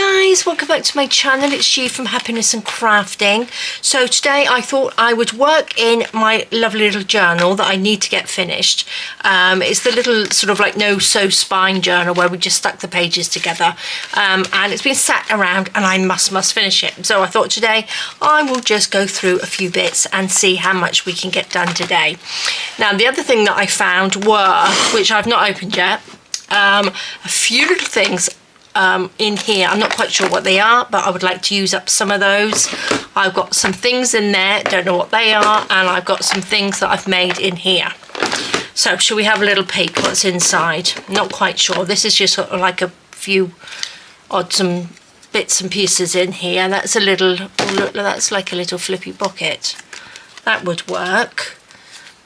guys, welcome back to my channel. It's She from Happiness and Crafting. So today I thought I would work in my lovely little journal that I need to get finished. It's the little sort of like no sew spine journal where we just stuck the pages together, and it's been sat around and I must finish it. So I thought today I will just go through a few bits and see how much we can get done today. Now the other thing that I found were, which I've not opened yet, a few little things in here. I'm not quite sure what they are, but I would like to use up some of those. I've got some things in there, don't know what they are, and I've got some things that I've made in here. So shall we have a little peek what's inside? Not quite sure. This is just sort of like a few odds and bits and pieces in here. That's a little, oh look, that's like a little flippy pocket. That would work.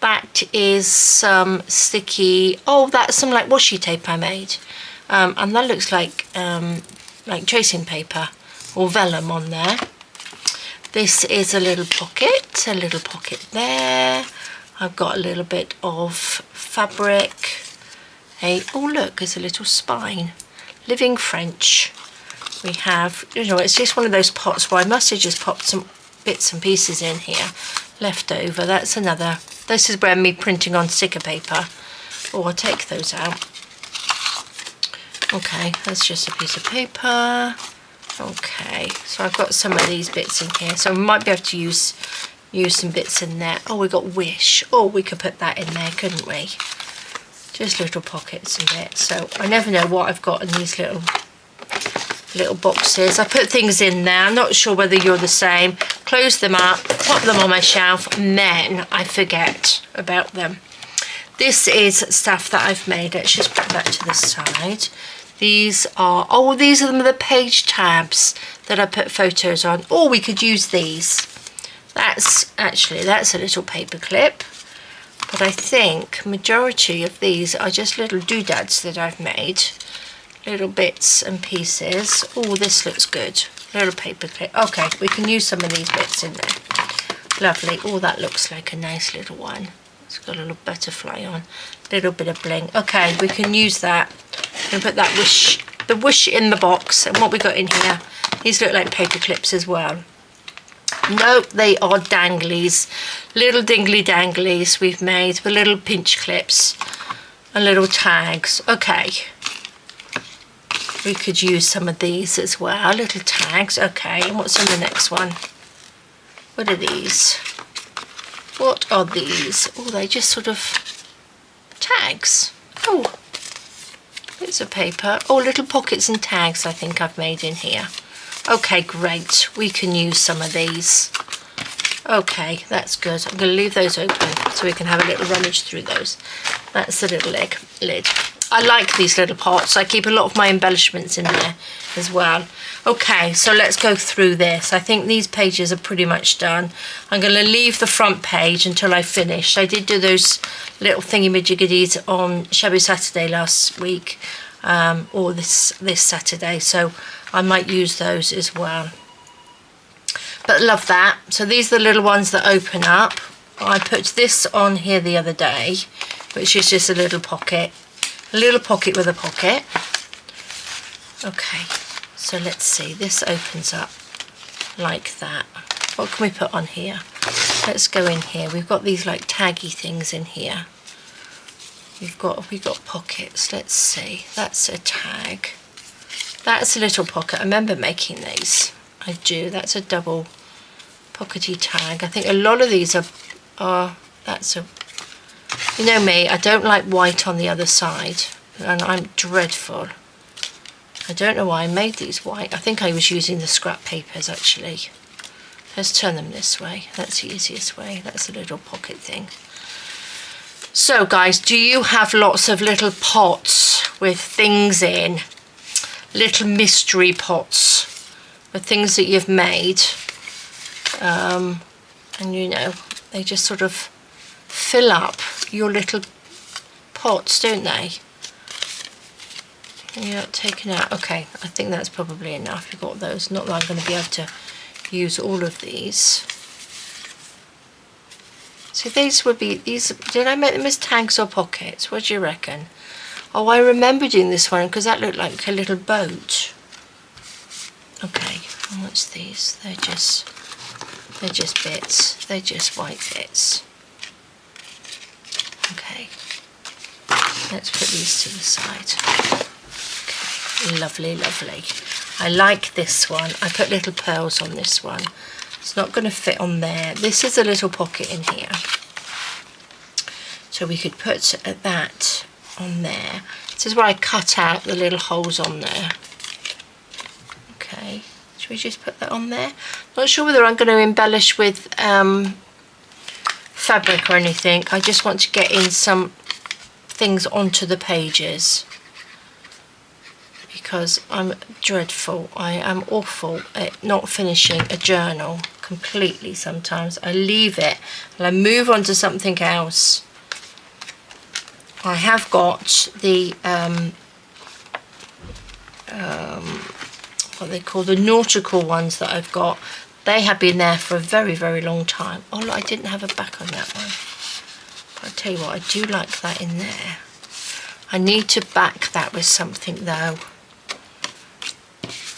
That is some sticky, oh that's some like washi tape I made. And that looks like tracing paper or vellum on there. This is a little pocket there. I've got a little bit of fabric. Oh look, there's a little spine. Living French. We have, you know, it's just one of those pots where I must have just popped some bits and pieces in here left over. That's another, this is where me printing on sticker paper. Oh, I'll take those out. Okay, that's just a piece of paper. Okay, so I've got some of these bits in here, so we might be able to use some bits in there. Oh, we got Wish. Oh, we could put that in there, couldn't we? Just little pockets and bits. So I never know what I've got in these little boxes. I put things in there. I'm not sure whether you're the same. Close them up, pop them on my shelf, and then I forget about them. This is stuff that I've made. Let's just put that to the side. These are, oh, these are the page tabs that I put photos on. Oh, we could use these. That's a little paper clip. But I think majority of these are just little doodads that I've made. Little bits and pieces. Oh, this looks good. Little paper clip. Okay, we can use some of these bits in there. Lovely. Oh, that looks like a nice little one. It's got a little butterfly on, a little bit of bling. Okay, we can use that. I'm gonna put that the wish in the box. And what we got in here, these look like paper clips as well. No, they are danglies, little dingly danglies we've made with little pinch clips and little tags. Okay, we could use some of these as well, little tags. Okay, and what's on the next one? What are these? What are these? Oh, they just sort of tags. Oh, bits of paper. Oh, little pockets and tags I think I've made in here. Okay, great. We can use some of these. Okay, that's good. I'm going to leave those open so we can have a little rummage through those. That's the little lid. I like these little pots. I keep a lot of my embellishments in there as well. Okay, so let's go through this. I think these pages are pretty much done. I'm going to leave the front page until I finish. I did do those little thingy-majiggies on Shabby Saturday last week, or this Saturday, so I might use those as well. But love that. So these are the little ones that open up. I put this on here the other day, which is just a little pocket. A little pocket with a pocket. Okay, so let's see. This opens up like that. What can we put on here? Let's go in here. We've got these like taggy things in here. We've got pockets. Let's see. That's a tag. That's a little pocket. I remember making these. I do. That's a double pockety tag. I think a lot of these are that's a, you know me, I don't like white on the other side, and I'm dreadful. I don't know why I made these white. I think I was using the scrap papers actually. Let's turn them this way. That's the easiest way. That's a little pocket thing. So guys, do you have lots of little pots with things in? Little mystery pots with things that you've made, and you know, they just sort of fill up your little pots, don't they? You're not taking out. Okay, I think that's probably enough. You've got those. Not that I'm going to be able to use all of these. So these would be, these, did I make them as tags or pockets? What do you reckon? Oh, I remember doing this one because that looked like a little boat. wants these. They're just bits. They're just white bits. Okay, let's put these to the side. Okay, lovely, lovely. I like this one. I put little pearls on this one. It's not going to fit on there. This is a little pocket in here. So we could put that on there. This is where I cut out the little holes on there. Okay, should we just put that on there? Not sure whether I'm going to embellish with fabric or anything. I just want to get in some things onto the pages, because I'm dreadful. I am awful at not finishing a journal completely sometimes. I leave it and I move on to something else. I have got the what they call the nautical ones that I've got. They have been there for a very, very long time. Oh look, I didn't have a back on that one. But I'll tell you what, I do like that in there. I need to back that with something though,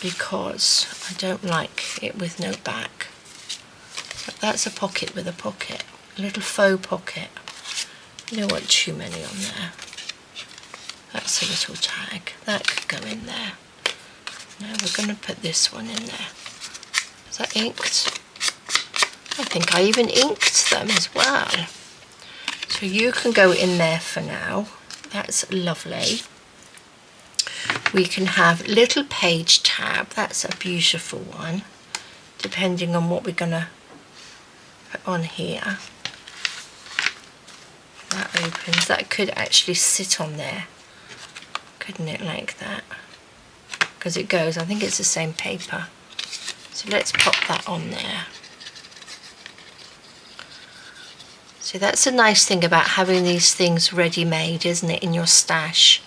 because I don't like it with no back. But that's a pocket with a pocket, a little faux pocket. You don't want too many on there. That's a little tag. That could go in there. Now we're going to put this one in there. Is that inked? I think I even inked them as well. So you can go in there for now. That's lovely. We can have little page tab. That's a beautiful one, depending on what we're going to put on here. That opens. That could actually sit on there, couldn't it, like that? Because it goes, I think it's the same paper. So let's pop that on there. So that's a nice thing about having these things ready-made, isn't it, in your stash.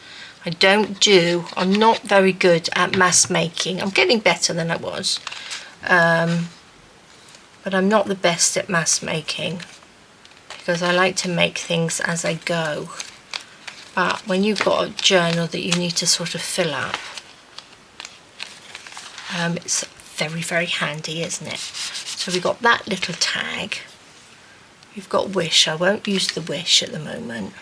I'm not very good at mass making. I'm getting better than I was. But I'm not the best at mass making, because I like to make things as I go. But when you've got a journal that you need to sort of fill up, it's very, very handy, isn't it? So we've got that little tag. We've got wish. I won't use the wish at the moment.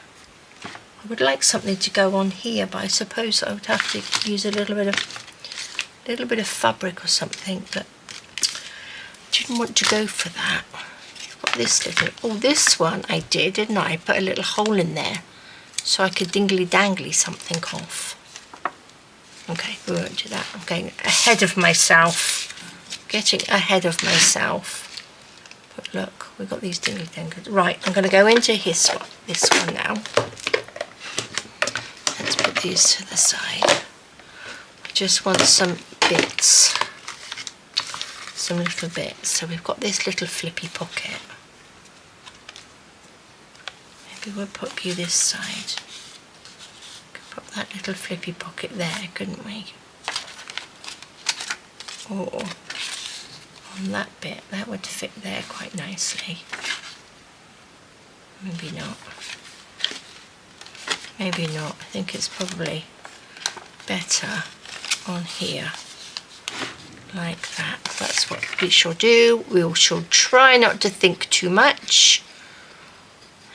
I would like something to go on here, but I suppose I would have to use a little bit of fabric or something, but I didn't want to go for that. We've got this little, oh, this one I did, didn't I? I put a little hole in there so I could dingly-dangly something off. Okay, we won't do that. I'm getting ahead of myself. Getting ahead of myself. But look, we've got these dingly-dangles. Right, I'm going to go into this one now. Let's put these to the side. I just want some bits. Some little bits. So we've got this little flippy pocket. Maybe we'll put you this side. Put that little flippy pocket there, couldn't we? Or on that bit, that would fit there quite nicely. Maybe not. Maybe not. I think it's probably better on here, like that. That's what we shall do. We shall try not to think too much.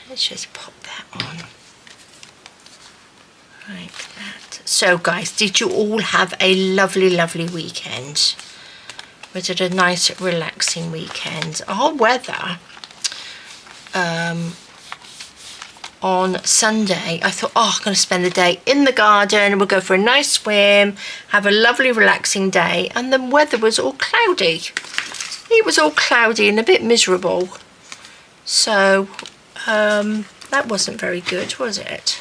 Let's just pop that on. Like that. So guys, did you all have a lovely, lovely weekend? Was it a nice, relaxing weekend? Our weather on Sunday, I thought, oh, I'm going to spend the day in the garden, we'll go for a nice swim, have a lovely, relaxing day, and the weather was all cloudy. It was all cloudy and a bit miserable. So that wasn't very good, was it?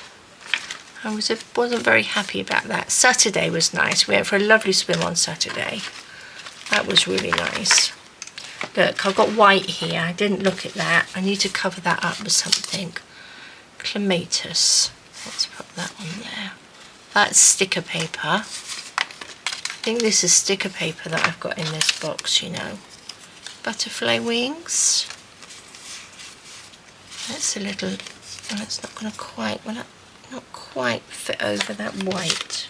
I wasn't very happy about that. Saturday was nice. We went for a lovely swim on Saturday. That was really nice. Look, I've got white here. I didn't look at that. I need to cover that up with something. Clematis. Let's put that on there. That's sticker paper. I think this is sticker paper that I've got in this box, you know. Butterfly wings. That's a little... Oh, it's not going to quite... Well, not quite fit over that white.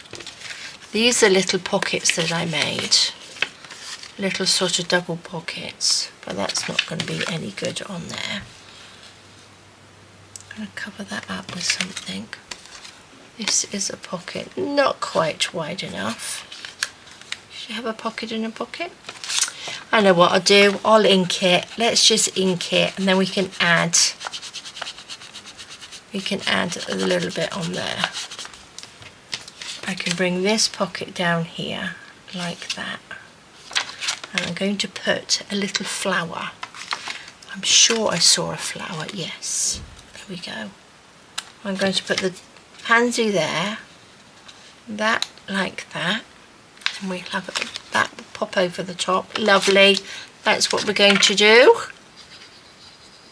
These are little pockets that I made. little sort of double pockets, but that's not going to be any good on there. I'm going to cover that up with something. This is a pocket, not quite wide enough. Should you have a pocket in a pocket? I know what I'll do. I'll ink it. Let's just ink it, and then we can add a little bit on there. I can bring this pocket down here like that, and I'm going to put a little flower. I'm sure I saw a flower. Yes, there we go. I'm going to put the pansy there, that like that, and we have that pop over the top. Lovely. That's what we're going to do.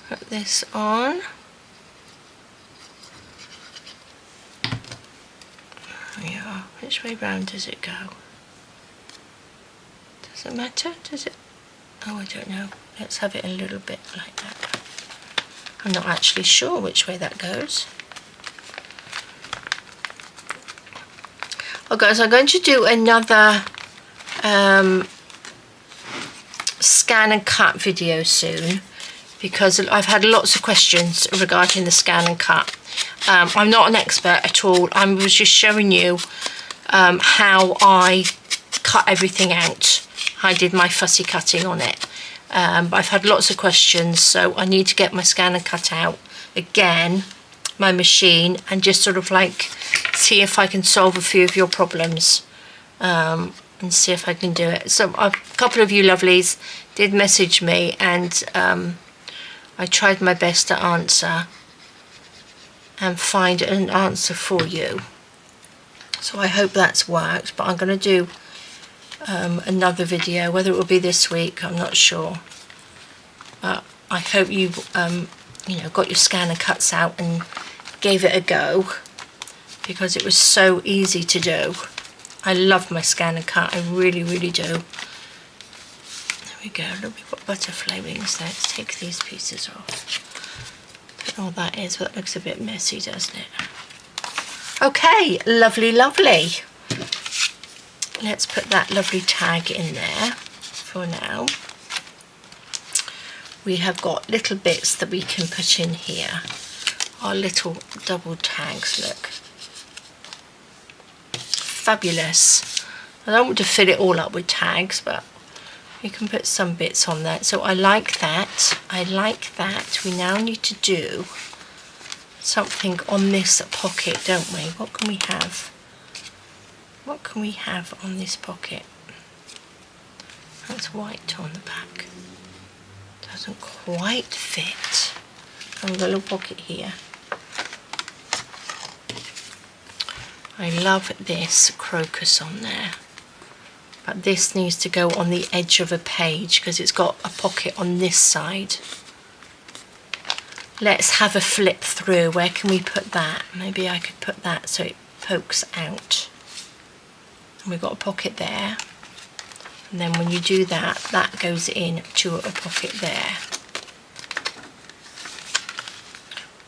Put this on. There we are. Which way round does it go? Does it matter? Does it? Oh, I don't know. Let's have it a little bit like that. I'm not actually sure which way that goes. Oh guys, I'm going to do another scan and cut video soon, because I've had lots of questions regarding the scan and cut. I'm not an expert at all. I was just showing you how I cut everything out. I did my fussy cutting on it. But I've had lots of questions, so I need to get my scan and cut out again, my machine, and just sort of like see if I can solve a few of your problems, and see if I can do it. So a couple of you lovelies did message me, and I tried my best to answer and find an answer for you. So I hope that's worked, but I'm going to do another video. Whether it will be this week, I'm not sure. But I hope you you know, got your scan and cuts out and gave it a go, because it was so easy to do. I love my scan and cut. I really, really do. There we go. Look, we've got butterfly wings there. Let's take these pieces off. Don't know what that is, but that looks a bit messy, doesn't it? Okay, lovely, lovely. Let's put that lovely tag in there for now. We have got little bits that we can put in here. Our little double tags, look. Fabulous. I don't want to fill it all up with tags, but you can put some bits on there. So I like that. I like that. We now need to do something on this pocket, don't we? What can we have? What can we have on this pocket? That's white on the back. Doesn't quite fit. I've got a little pocket here. I love this crocus on there. But this needs to go on the edge of a page because it's got a pocket on this side. Let's have a flip through. Where can we put that? Maybe I could put that so it pokes out. And we've got a pocket there. And then when you do that, that goes in to a pocket there.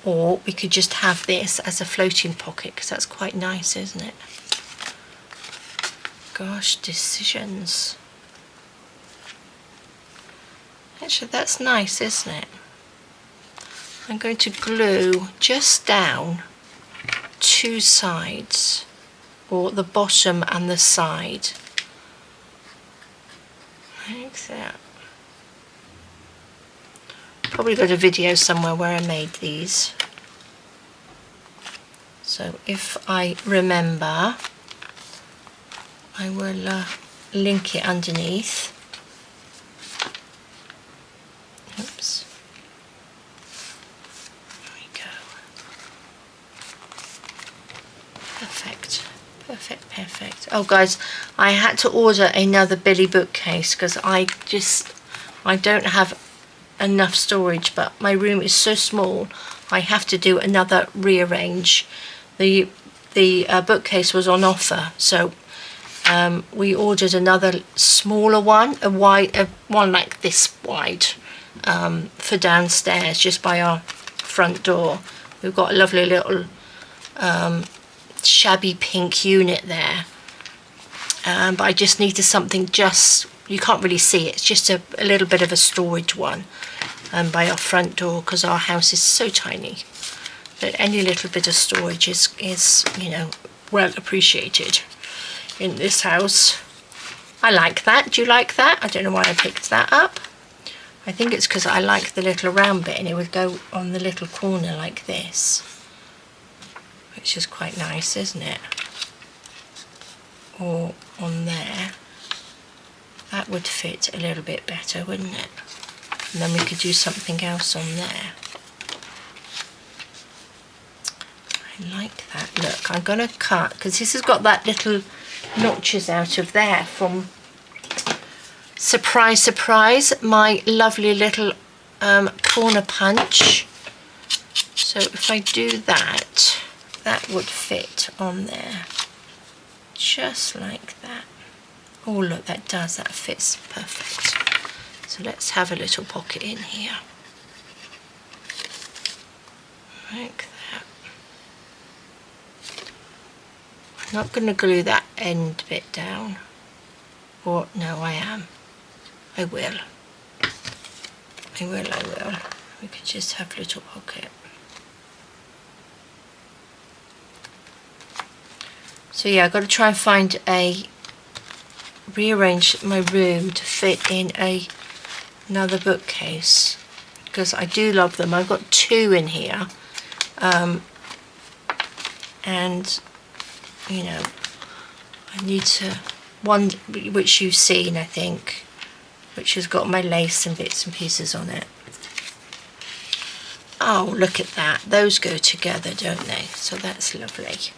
Or we could just have this as a floating pocket, because that's quite nice, isn't it? Gosh, decisions. Actually, that's nice, isn't it? I'm going to glue just down two sides, or the bottom and the side, like that. Probably got a video somewhere where I made these. So if I remember, I will link it underneath. Oops. There we go. Perfect. Perfect, perfect. Oh guys, I had to order another Billy bookcase because I don't have enough storage, but my room is so small I have to do another rearrange. The bookcase was on offer, so we ordered another smaller one, a one like this wide, for downstairs just by our front door. We've got a lovely little shabby pink unit there, but I just needed something just, you can't really see it. It's just a little bit of a storage one by our front door, because our house is so tiny. But any little bit of storage is you know, well appreciated in this house. I like that. Do you like that? I don't know why I picked that up. I think it's because I like the little round bit, and it would go on the little corner like this, which is quite nice, isn't it? Or on there. That would fit a little bit better, wouldn't it? And then we could do something else on there. I like that. Look, I'm going to cut, because this has got that little notches out of there from, surprise, surprise, my lovely little corner punch. So if I do that, that would fit on there. Just like that. Oh look, that does, that fits perfect. So let's have a little pocket in here. Like that. I'm not going to glue that end bit down. Or, no, I am. I will. I will. We could just have a little pocket. So yeah, I've got to try and find rearrange my room to fit in another bookcase, because I do love them. I've got two in here, and you know, I need to, one which you've seen, I think, which has got my lace and bits and pieces on it. Oh, look at that, those go together, don't they? So that's lovely.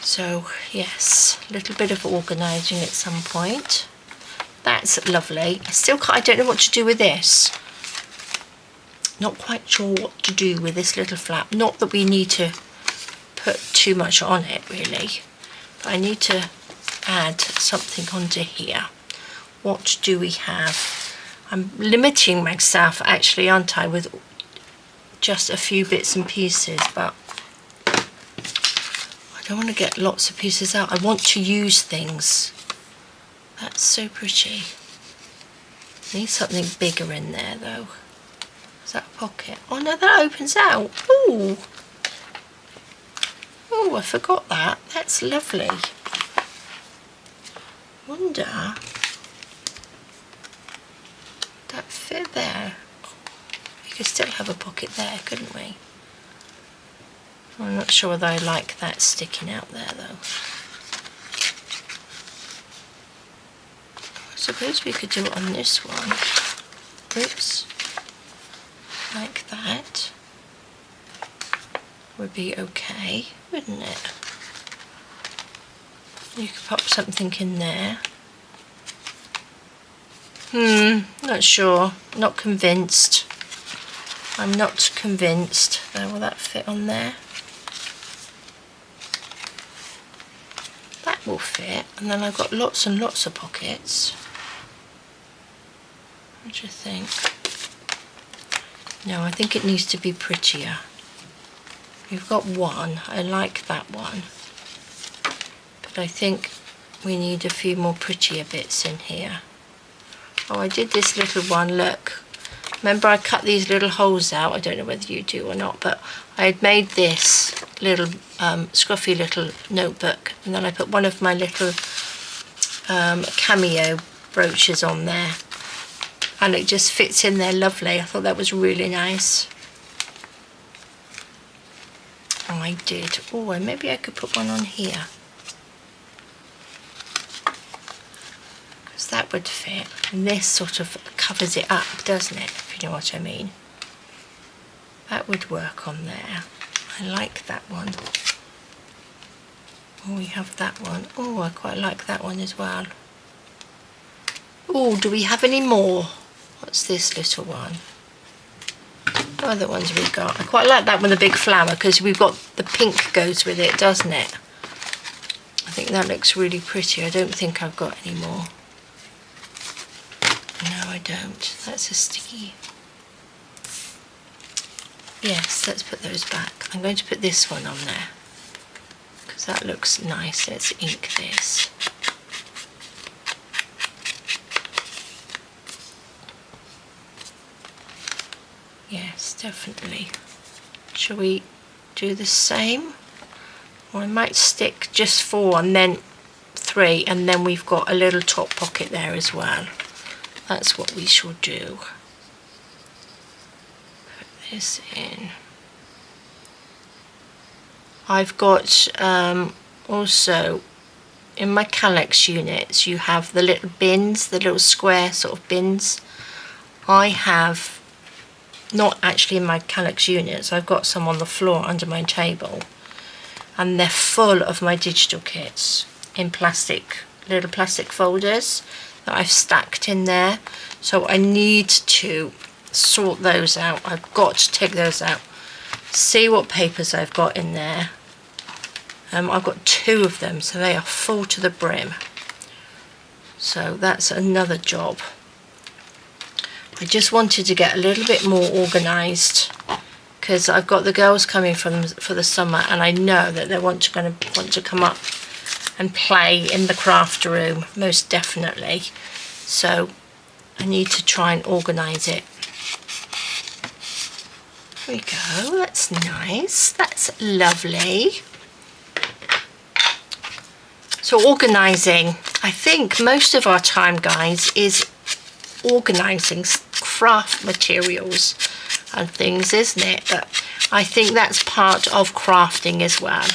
So yes, a little bit of organising at some point. That's lovely. I don't know what to do with this. Not quite sure what to do with this little flap. Not that we need to put too much on it really, but I need to add something onto here. What do we have? I'm limiting myself actually, aren't I, with just a few bits and pieces, but I don't want to get lots of pieces out. I want to use things. That's so pretty. Need something bigger in there though. Is that a pocket? Oh no, that opens out. Ooh. Oh, I forgot that. That's lovely. Wonder. That fit there. We could still have a pocket there, couldn't we? I'm not sure whether I like that sticking out there though. I suppose we could do it on this one. Oops. Like that. Would be okay, wouldn't it? You could pop something in there. Not sure. Not convinced. I'm not convinced. Will that fit on there? That will fit. And then I've got lots and lots of pockets. What do you think? No, I think it needs to be prettier. We've got one. I like that one. But I think we need a few more prettier bits in here. Oh, I did this little one, look. Remember I cut these little holes out? I don't know whether you do or not, but I had made this little scruffy little notebook, and then I put one of my little cameo brooches on there, and it just fits in there lovely. I thought that was really nice. Oh, I did. Oh, and maybe I could put one on here, because that would fit. And this sort of covers it up, doesn't it? If you know what I mean. That would work on there. I like that one. Oh, we have that one. Oh, I quite like that one as well. Oh, do we have any more? What's this little one? What other ones we got? I quite like that one, the big flower, because we've got the pink goes with it, doesn't it? I think that looks really pretty. I don't think I've got any more. No, I don't. That's a sticky. Yes, let's put those back. I'm going to put this one on there, because that looks nice. Let's ink this. Yes, definitely. Shall we do the same? Or I might stick just 4 and then 3, and then we've got a little top pocket there as well. That's what we shall do. Put this in. I've got also in my Calyx units, you have the little bins, the little square sort of bins. I have, not actually in my Calyx units, I've got some on the floor under my table, and they're full of my digital kits in plastic, little plastic folders that I've stacked in there. So I need to sort those out. I've got to take those out, see what papers I've got in there. I've got 2 of them, so they are full to the brim. So that's another job. I just wanted to get a little bit more organised because I've got the girls coming for the summer, and I know that they're going to want to come up and play in the craft room, most definitely. So I need to try and organise it. There we go, that's nice, that's lovely. So organising, I think most of our time, guys, is organising craft materials and things, isn't it? But I think that's part of crafting as well.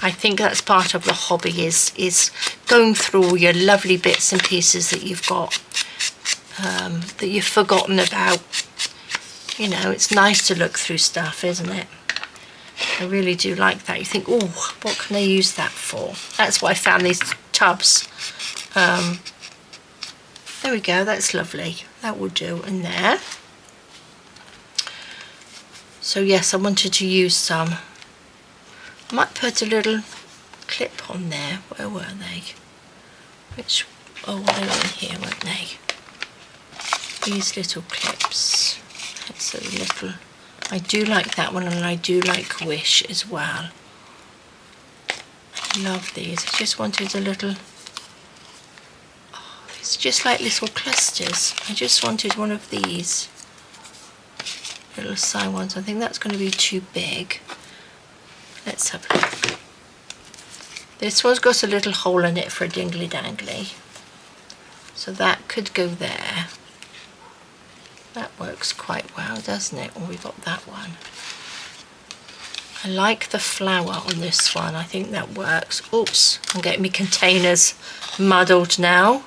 I think that's part of the hobby, is going through all your lovely bits and pieces that you've got, that you've forgotten about. You know, it's nice to look through stuff, isn't it? I really do like that. You think, oh, what can I use that for? That's why I found these tubs. There we go, that's lovely. That will do in there. So yes, I wanted to use some. I might put a little clip on there. Where were they? Which, oh, they were in here, weren't they? These little clips. That's a little, I do like that one, and I do like Wish as well. I love these. I just wanted a little, oh, it's just like little clusters. I just wanted one of these little side ones. I think that's going to be too big. Let's have a look. This one's got a little hole in it for a dingly dangly, so that could go there. That works quite well, doesn't it? Or we got that one. I like the flower on this one. I think that works. Oops, I'm getting my containers muddled now.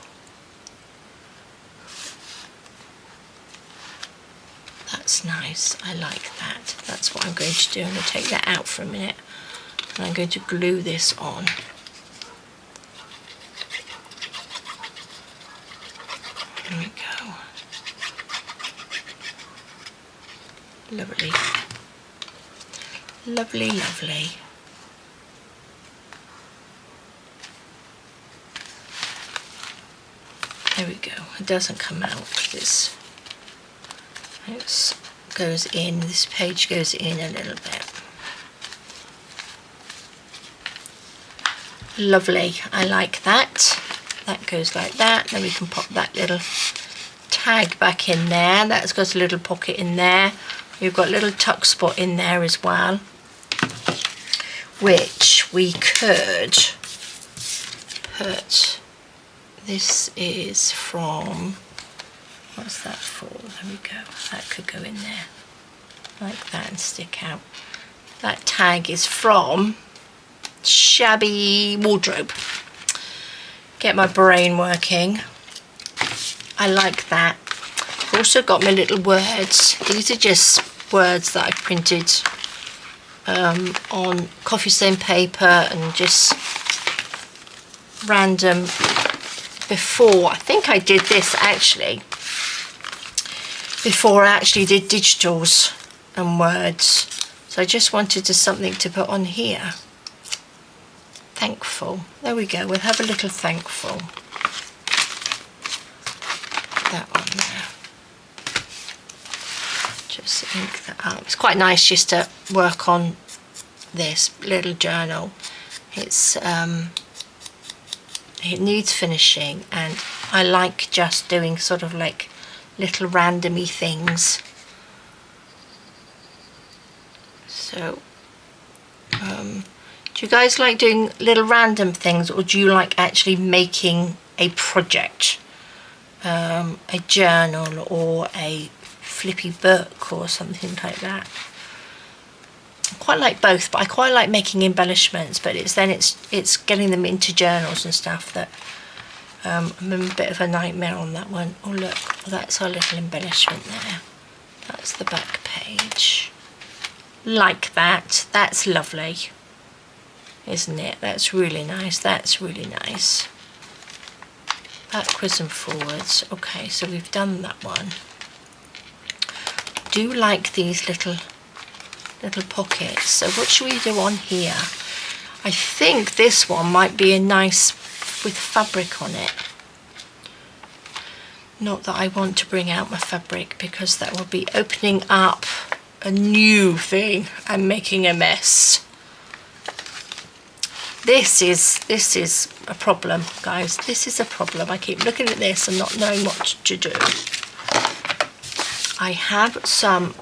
That's nice. I like that. That's what I'm going to do. I'm going to take that out for a minute, and I'm going to glue this on. There we go. Lovely. Lovely, lovely. There we go. It doesn't come out because it goes in, this page goes in a little bit. Lovely, I like that. That goes like that. Then we can pop that little tag back in there. That's got a little pocket in there. We've got a little tuck spot in there as well, which we could put, this is from, what's that for? There we go. That could go in there like that and stick out. That tag is from Shabby Wardrobe. Get my brain working. I like that. I've also got my little words. These are just words that I printed on coffee stain paper and just random before. I think I did this actually before I actually did digitals and words. So I just wanted something to put on here. Thankful. There we go. We'll have a little thankful. That one there. Just ink that up. It's quite nice just to work on this little journal. It's it needs finishing, and I like just doing sort of like little randomy things. So do you guys like doing little random things, or do you like actually making a project, a journal or a flippy book or something like that? I quite like both, but I quite like making embellishments, but it's getting them into journals and stuff that I'm a bit of a nightmare on that one. Oh look, that's our little embellishment there. That's the back page. Like that. That's lovely, isn't it? That's really nice. That's really nice. Backwards and forwards. Okay, so we've done that one. Do like these little pockets. So what should we do on here? I think this one might be a nice with fabric on it. Not that I want to bring out my fabric, because that will be opening up a new thing and making a mess. This is a problem, guys. This is a problem. I keep looking at this and not knowing what to do. I have some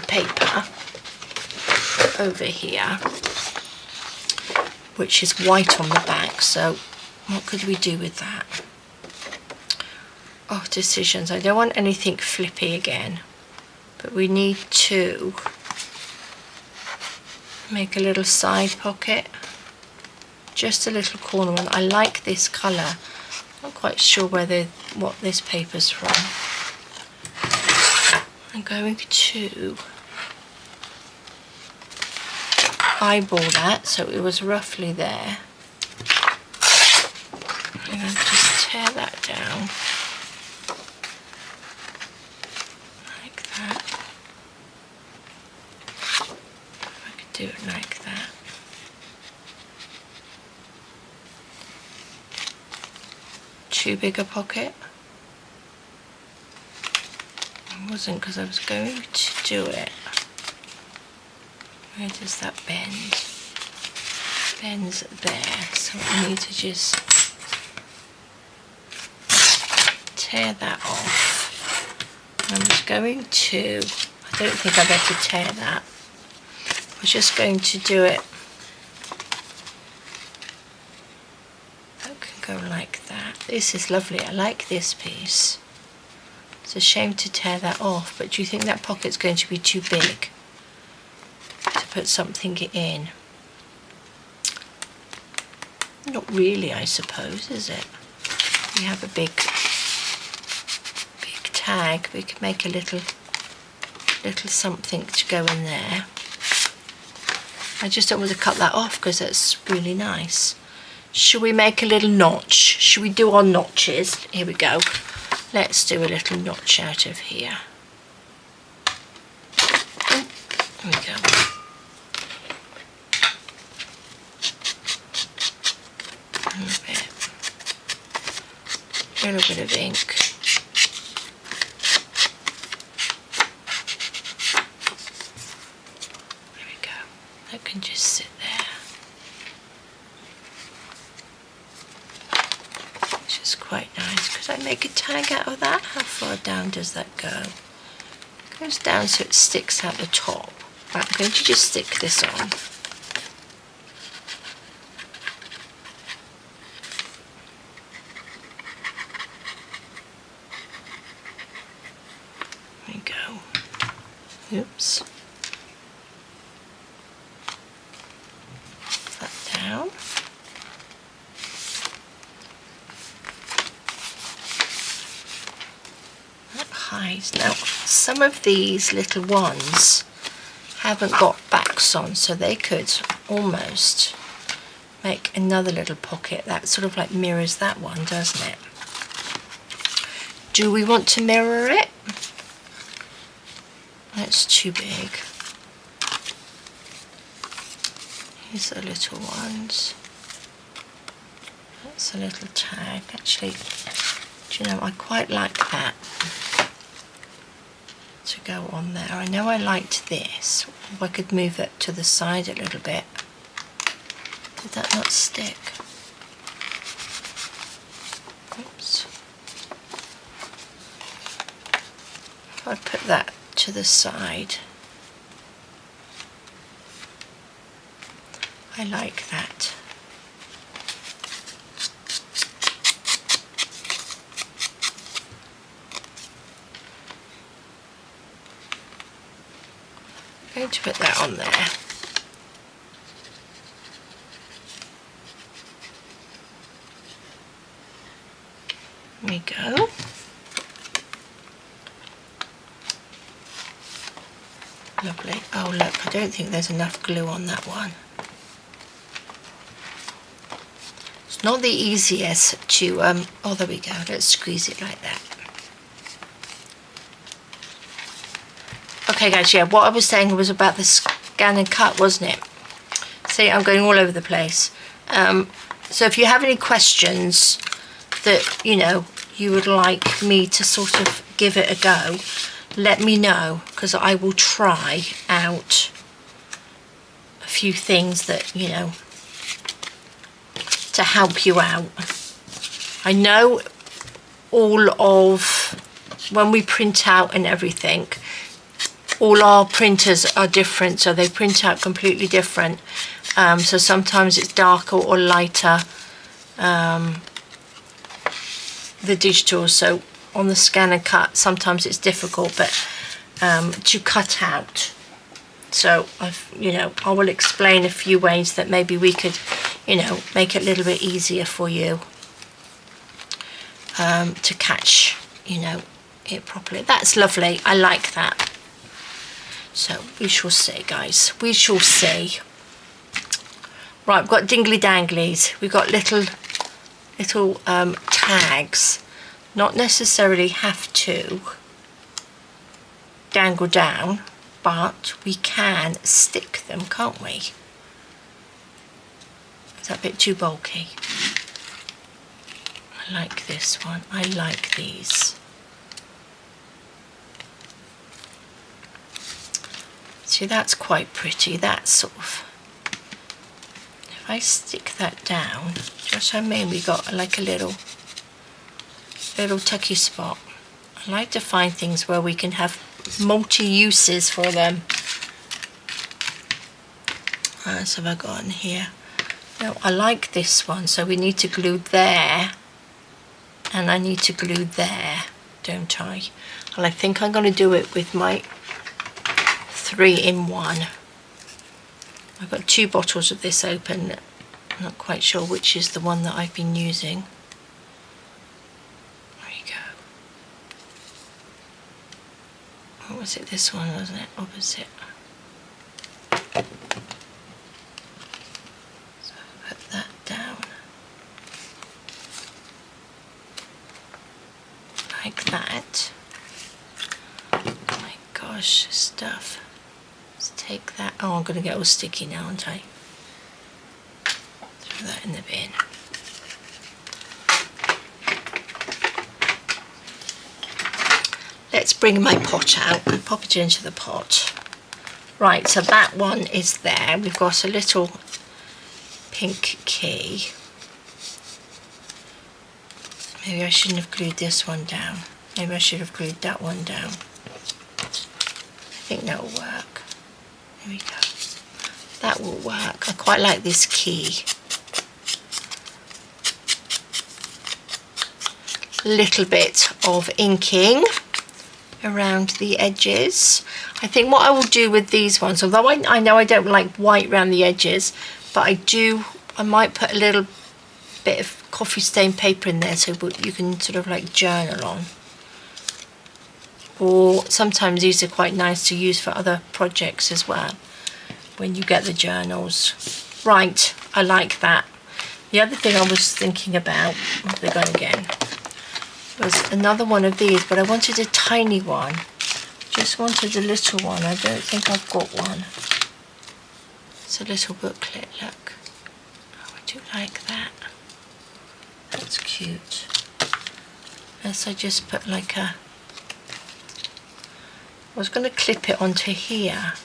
paper over here which is white on the back, so what could we do with that? Oh, decisions. I don't want anything flippy again, but we need to make a little side pocket, just a little corner one. I like this colour. Not quite sure what this paper's from. I'm going to eyeball that so it was roughly there. I'm going to just tear that down like that. I could do it like that. Too big a pocket? It wasn't, because I was going to do it. Where does that bend? Bends there, so I need to just tear that off. I'm just going to, I don't think I better tear that. I was just going to do it. That can go like that. This is lovely. I like this piece. It's a shame to tear that off, but do you think that pocket's going to be too big to put something in? Not really, I suppose, is it? We have a big tag. We could make a little something to go in there. I just don't want to cut that off because that's really nice. Should we make a little notch? Should we do our notches? Here we go. Let's do a little notch out of here. There we go. A little bit of ink. There we go. That can just sit there. Which is quite nice. Could I make a tag out of that? How far down does that go? It goes down so it sticks out the top. Right, I'm going to just stick this on. There we go. Oops. Put that down. That hides. Now, some of these little ones haven't got backs on, so they could almost make another little pocket that sort of like mirrors that one, doesn't it? Do we want to mirror it? That's too big. Here's the little ones. That's a little tag. Actually, do you know, I quite like that to go on there. I know I liked this. If I could move it to the side a little bit. Did that not stick? Oops. If I put that to the side. I like that. I'm going to put that on there. There we go. Lovely. Oh look, I don't think there's enough glue on that one. It's not the easiest to, oh there we go, let's squeeze it like that. Okay guys, yeah, what I was saying was about the scan and cut, wasn't it? See, I'm going all over the place. So if you have any questions that, you know, you would like me to sort of give it a go, let me know, because I will try out a few things that, you know, to help you out. I know all of, when we print out and everything, all our printers are different, so they print out completely different. So sometimes it's darker or lighter, the digital. So on the scan and cut, sometimes it's difficult, but to cut out. So you know, I will explain a few ways that maybe we could, you know, make it a little bit easier for you to catch, you know, it properly. That's lovely. I like that. So we shall see, guys. We shall see. Right, we've got dingly danglies. We've got little tags. Not necessarily have to dangle down, but we can stick them, can't we? Is that a bit too bulky? I like this one. I like these. See, that's quite pretty. That's sort of, if I stick that down, just I mean we got like a little tucky spot. I like to find things where we can have multi-uses for them. So have I got in here? No, I like this one, so we need to glue there, and I need to glue there, don't I? And I think I'm going to do it with my 3-in-1. I've got 2 bottles of this open. I'm not quite sure which is the one that I've been using. There you go. What was it? This one, wasn't it? Opposite. So put that down. Like that. Oh my gosh, stuff. Take that. Oh, I'm going to get all sticky now, aren't I? Throw that in the bin. Let's bring my pot out and pop it into the pot. Right, so that one is there. We've got a little pink key. Maybe I shouldn't have glued this one down. Maybe I should have glued that one down. I think that will work. There we go. That will work. I quite like this key. A little bit of inking around the edges. I think what I will do with these ones, although I know I don't like white around the edges, but I might put a little bit of coffee stain paper in there so you can sort of like journal on. Or sometimes these are quite nice to use for other projects as well when you get the journals. Right, I like that. The other thing I was thinking about, where they're going again, was another one of these, but I wanted a tiny one. Just wanted a little one. I don't think I've got one. It's a little booklet, look. Oh, I do like that. That's cute. Unless I just put like a, I was going to clip it onto here.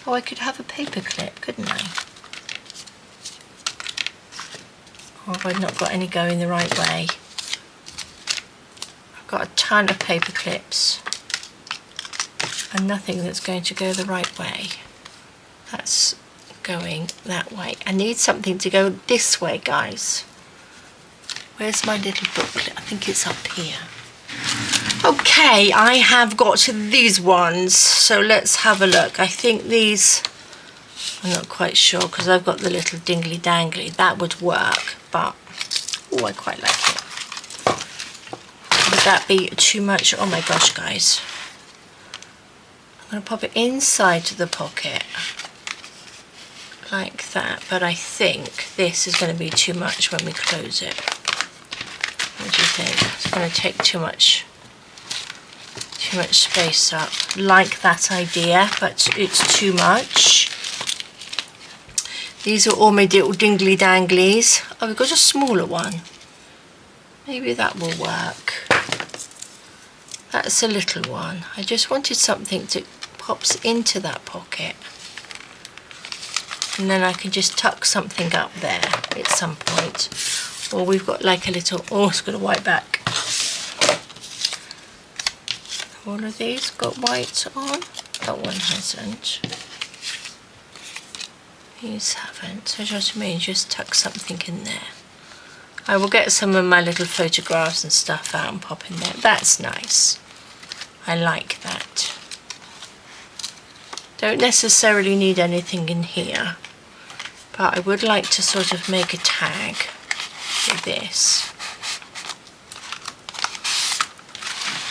Oh, I could have a paper clip, couldn't I? Or have I not got any going the right way? I've got a ton of paper clips and nothing that's going to go the right way. That's going that way. I need something to go this way, guys. Where's my little booklet? I think it's up here. Okay, I have got these ones, so let's have a look. I think these, I'm not quite sure because I've got the little dingly dangly. That would work, but oh, I quite like it. Would that be too much? Oh my gosh, guys. I'm going to pop it inside the pocket like that, but I think this is going to be too much when we close it. What do you think? It's going to take too much space up. Like that idea, but it's too much. These are all my little dingly danglies. Oh, we've got a smaller one. Maybe that will work. That's a little one. I just wanted something that pops into that pocket. And then I can just tuck something up there at some point. Or we've got like a little, oh, it's got a white back. All of these got white on. That one hasn't. These haven't. So just mean just tuck something in there. I will get some of my little photographs and stuff out and pop in there. That's nice. I like that. Don't necessarily need anything in here, but I would like to sort of make a tag with this.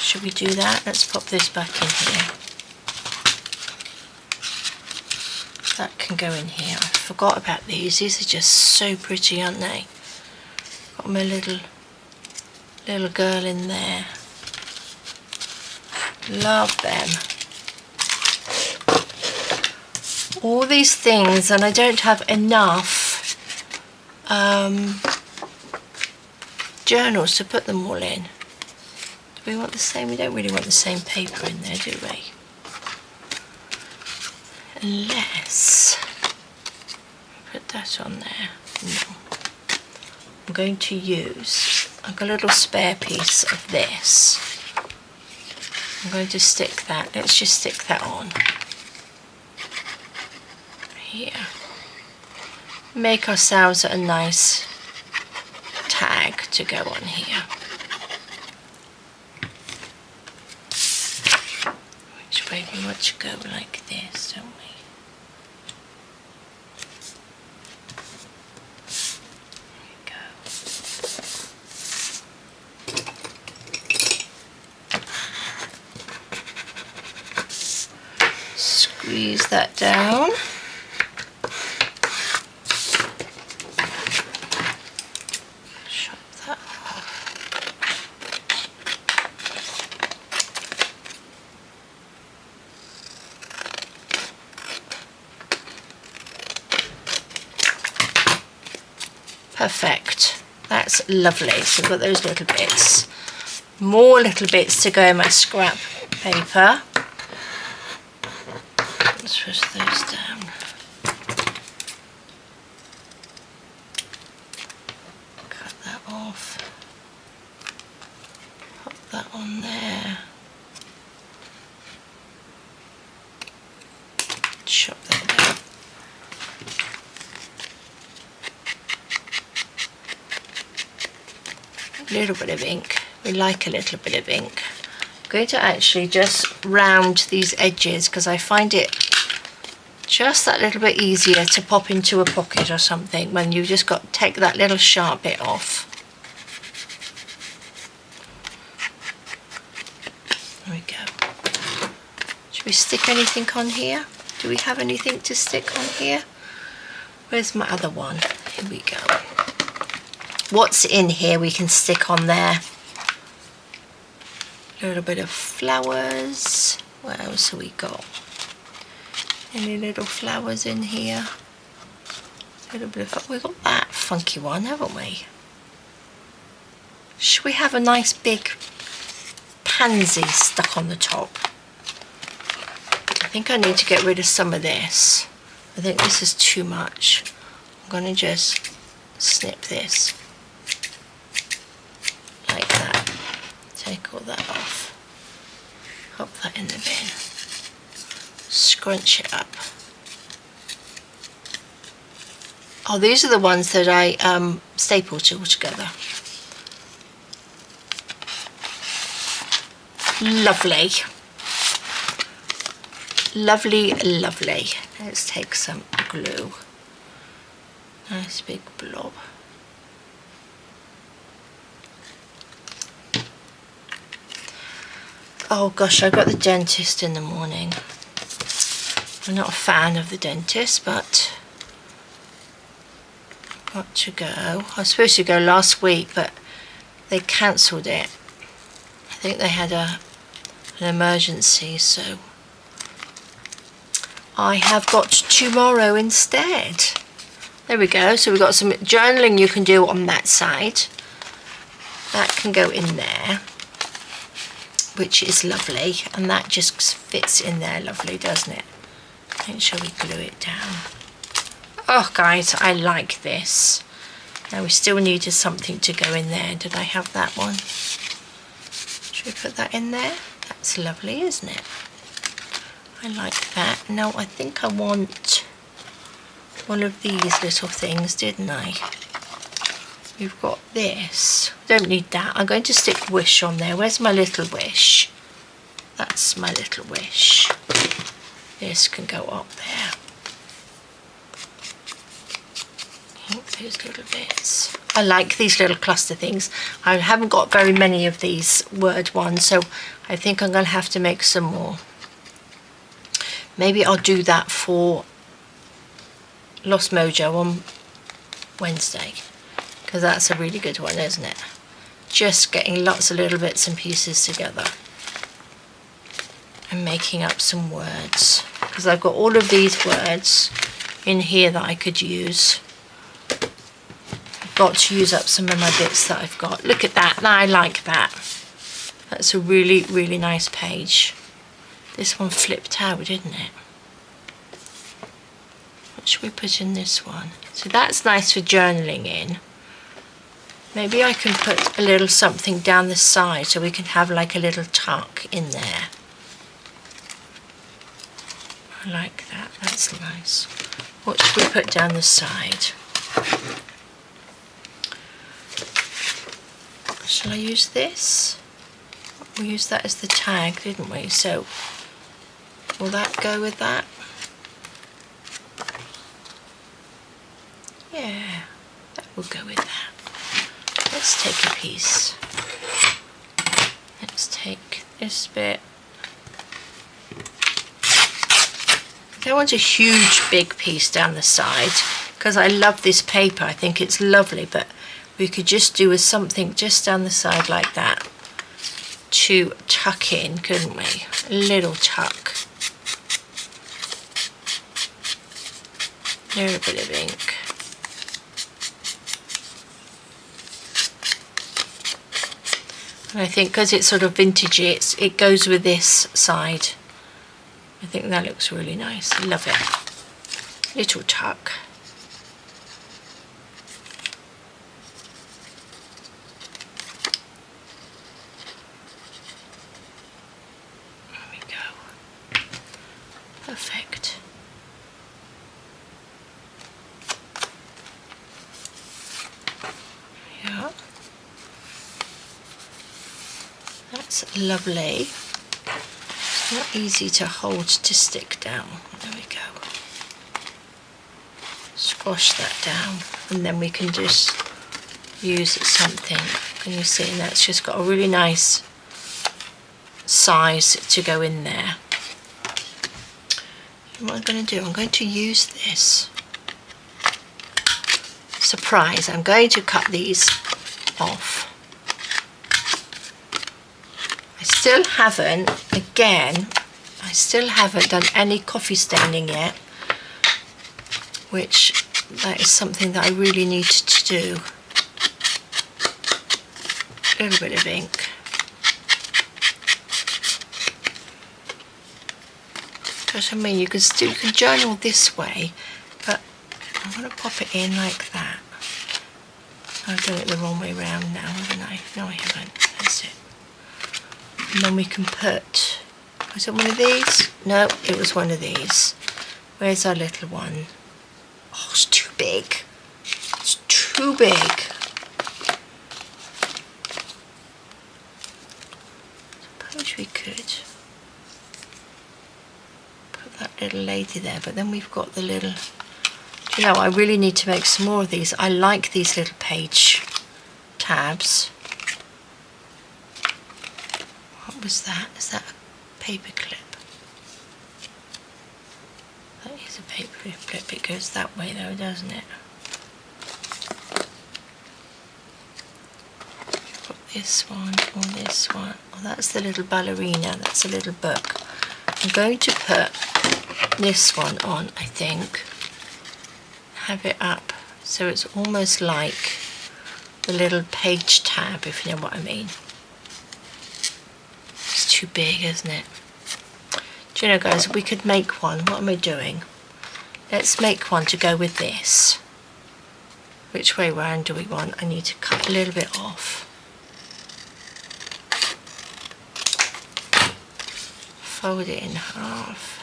Should we do that? Let's pop this back in here. That can go in here. I forgot about these. These are just so pretty, aren't they? Got my little girl in there. Love them. All these things, and I don't have enough journals to put them all in. Do we want the same? We don't really want the same paper in there, do we? Unless put that on there. No. I'm going to use, I've got a little spare piece of this. I'm going to stick that. Let's just stick that on here. Make ourselves a nice tag to go on here. Which way we want to go like this, don't we? Squeeze that down. Chop that off. Perfect. That's lovely. So we've got those little bits. More little bits to go in my scrap paper. Let's push those down. Cut that off. Pop that on there. Chop that down. A little bit of ink. We like a little bit of ink. I'm going to actually just round these edges because I find it just that little bit easier to pop into a pocket or something when you just got to take that little sharp bit off. There we go. Should we stick anything on here? Do we have anything to stick on here? Where's my other one? Here we go. What's in here we can stick on there? A little bit of flowers. What else have we got? Any little flowers in here? A little bit of, we've got that funky one, haven't we? Should we have a nice big pansy stuck on the top? I think I need to get rid of some of this. I think this is too much. I'm going to just snip this like that. Take all that off. Pop that in the bin. Scrunch it up. Oh, these are the ones that I stapled all together. Lovely. Lovely, lovely. Let's take some glue. Nice big blob. Oh gosh, I got the dentist in the morning. I'm not a fan of the dentist, but I've got to go. I was supposed to go last week, but they cancelled it. I think they had an emergency, so I have got tomorrow instead. There we go. So we've got some journaling you can do on that side. That can go in there, which is lovely, and that just fits in there lovely, doesn't it? Make sure we glue it down. Oh guys, I like this. Now we still needed something to go in there. Did I have that one? Should we put that in there? That's lovely, isn't it? I like that. Now I think I want one of these little things, didn't I? We've got this. Don't need that. I'm going to stick wish on there. Where's my little wish? That's my little wish. This can go up there. Those little bits. I like these little cluster things. I haven't got very many of these word ones, so I think I'm going to have to make some more. Maybe I'll do that for Lost Mojo on Wednesday, because that's a really good one, isn't it? Just getting lots of little bits and pieces together and making up some words, because I've got all of these words in here that I could use. I've got to use up some of my bits that I've got. Look at that. Now I like that. That's a really, really nice page. This one flipped out, didn't it? What should we put in this one? So that's nice for journaling in. Maybe I can put a little something down the side so we can have like a little tuck in there. I like that. That's nice. What should we put down the side? Shall I use this? We used that as the tag, didn't we? So will that go with that? Yeah, that will go with that. Let's take a piece. Let's take this bit. I don't want a huge big piece down the side because I love this paper. I think it's lovely, but we could just do with something just down the side like that to tuck in, couldn't we? A little tuck. A little bit of ink. And I think because it's sort of vintagey, it goes with this side. I think that looks really nice. I love it. Little tuck. There we go. Perfect. Yeah. That's lovely. It's not easy to hold to stick down. There we go. Squash that down, and then we can just use something. Can you see? And that's just got a really nice size to go in there. And what I'm going to do, I'm going to use this. Surprise, I'm going to cut these off. I still haven't done any coffee staining yet, which that is something that I really need to do. A little bit of ink. Because I mean, you can journal this way, but I'm going to pop it in like that. I've done it the wrong way round now, haven't I? No, I haven't. That's it. And then we can put, was it one of these? No, it was one of these. Where's our little one? Oh, it's too big. too big. Suppose we could put that little lady there, but then we've got the little, do you know, I really need to make some more of these. I like these little page tabs. What was that? Is that a paper clip? That is a paper clip. It goes that way though, doesn't it? Put this one or this one. Oh, that's the little ballerina. That's a little book. I'm going to put this one on, I think. Have it up so it's almost like the little page tab, if you know what I mean. It's too big, isn't it? Do you know, guys, we could make one. What am I doing? Let's make one to go with this. Which way round do we want? I need to cut a little bit off. Fold it in half.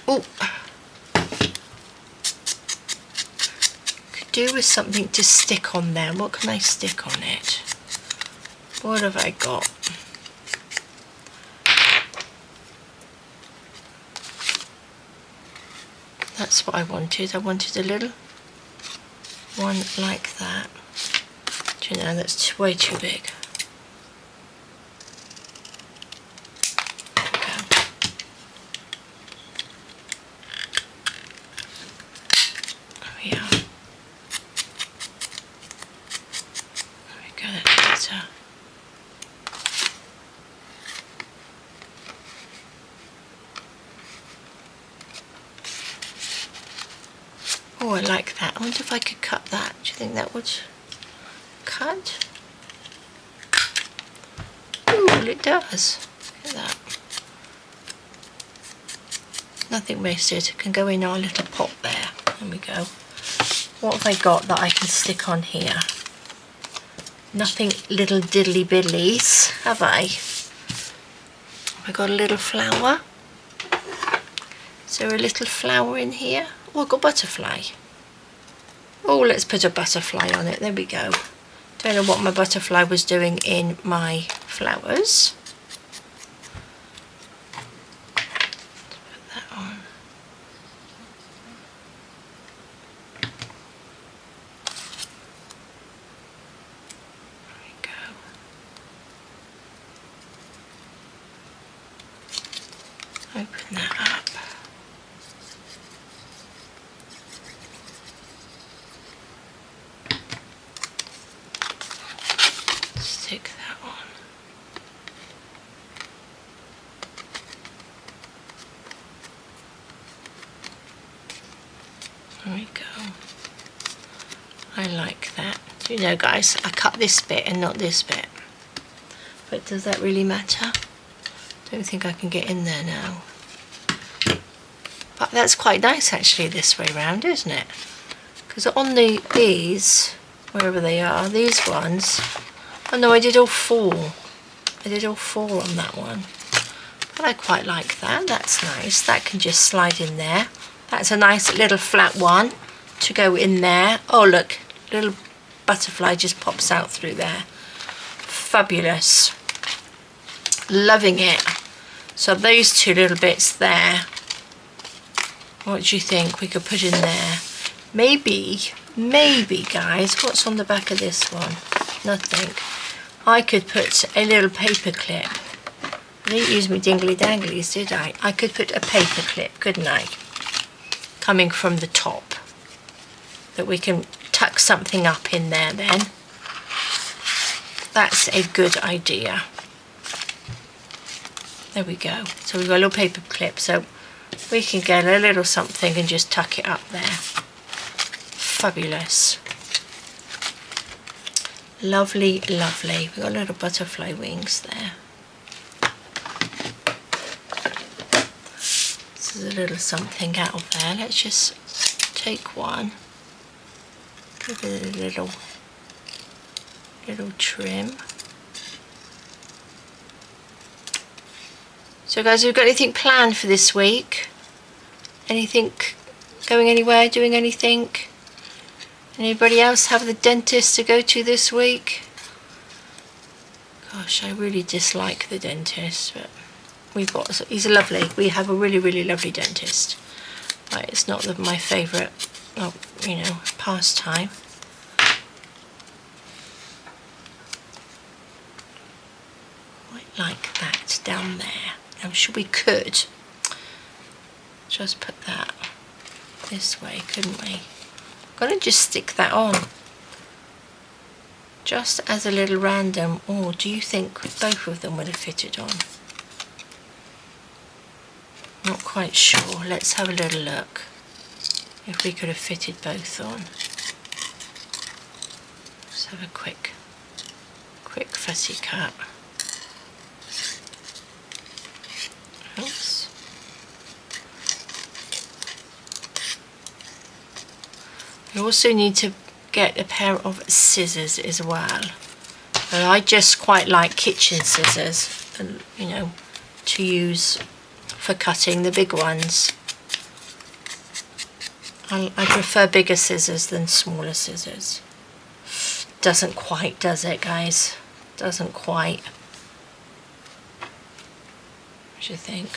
Oh, could do with something to stick on there. What can I stick on it? What have I got? That's what I wanted. I wanted a little one like that. Do you know, that's way too big. Oh, I like that. I wonder if I could cut that. Do you think that would cut? Ooh, well, it does. Look at that. Nothing wasted. It can go in our little pot there. There we go. What have I got that I can stick on here? Nothing little diddly biddlies, have I? Have I got a little flower? Is there a little flower in here? Oh, I've got butterfly. Oh, let's put a butterfly on it. There we go. Don't know what my butterfly was doing in my flowers. Put that on. There we go. Open that up. Stick that on. There we go. I like that. You know, guys, I cut this bit and not this bit. But does that really matter? Don't think I can get in there now. But that's quite nice actually this way round, isn't it? Because on these, wherever they are, these ones, oh no, I did all four. I did all four on that one. But I quite like that. That's nice. That can just slide in there. That's a nice little flat one to go in there. Oh look, little butterfly just pops out through there. Fabulous. Loving it. So those two little bits there, what do you think we could put in there? Maybe guys, what's on the back of this one? Nothing. I could put a little paper clip. I didn't use my dingly danglies, did I? I could put a paper clip, couldn't I? Coming from the top. That we can tuck something up in there then. That's a good idea. There we go. So we've got a little paper clip, so we can get a little something and just tuck it up there. Fabulous. Lovely, lovely. We've got little butterfly wings there. This is a little something out of there. Let's just take one. Give it a little trim. So guys, have you got anything planned for this week? Anything going anywhere, doing anything? Anybody else have the dentist to go to this week? Gosh, I really dislike the dentist, but he's lovely. We have a really, really lovely dentist. Right, it's not my favourite, pastime. Quite like that down there. I'm sure we could just put that this way, couldn't we? I'm gonna just stick that on. Just as a little random, or do you think both of them would have fitted on? Not quite sure. Let's have a little look if we could have fitted both on. Let's have a quick fussy cut. Oops. You also need to get a pair of scissors as well. And I just quite like kitchen scissors, and to use for cutting the big ones. I prefer bigger scissors than smaller scissors. Doesn't quite, does it, guys? Doesn't quite. What do you think?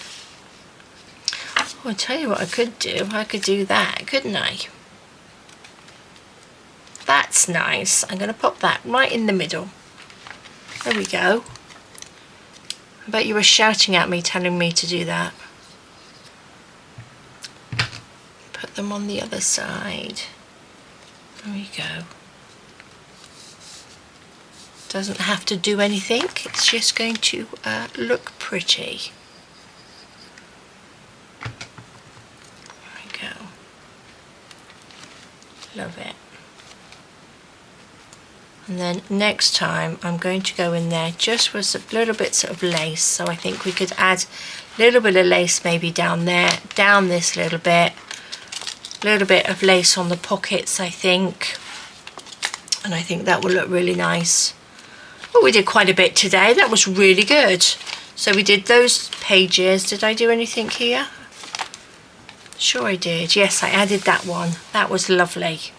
Oh, I'll tell you what I could do. I could do that, couldn't I? That's nice. I'm going to pop that right in the middle. There we go. I bet you were shouting at me, telling me to do that. Put them on the other side. There we go. Doesn't have to do anything. It's just going to look pretty. There we go. Love it. And then next time I'm going to go in there just with a little bits of lace. So I think we could add a little bit of lace maybe down there, down this little bit of lace on the pockets, I think. And I think that will look really nice. Oh, we did quite a bit today. That was really good. So we did those pages. Did I do anything here? Sure I did. Yes, I added that one. That was lovely.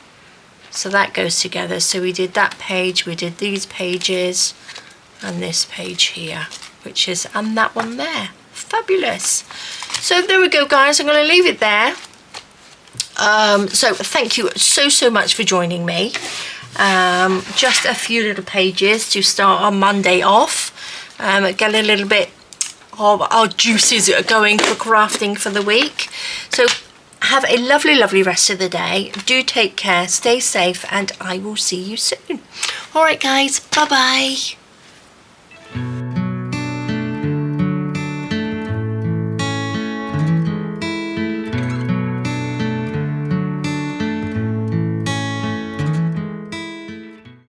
So that goes together. So we did that page, we did these pages, and this page here, and that one there. Fabulous. So there we go, guys. I'm going to leave it there. So thank you so much for joining me. Just a few little pages to start our Monday off. Get a little bit of our juices going for crafting for the week. So have a lovely rest of the day. Do take care, stay safe, and I will see you soon. All right, guys, bye bye.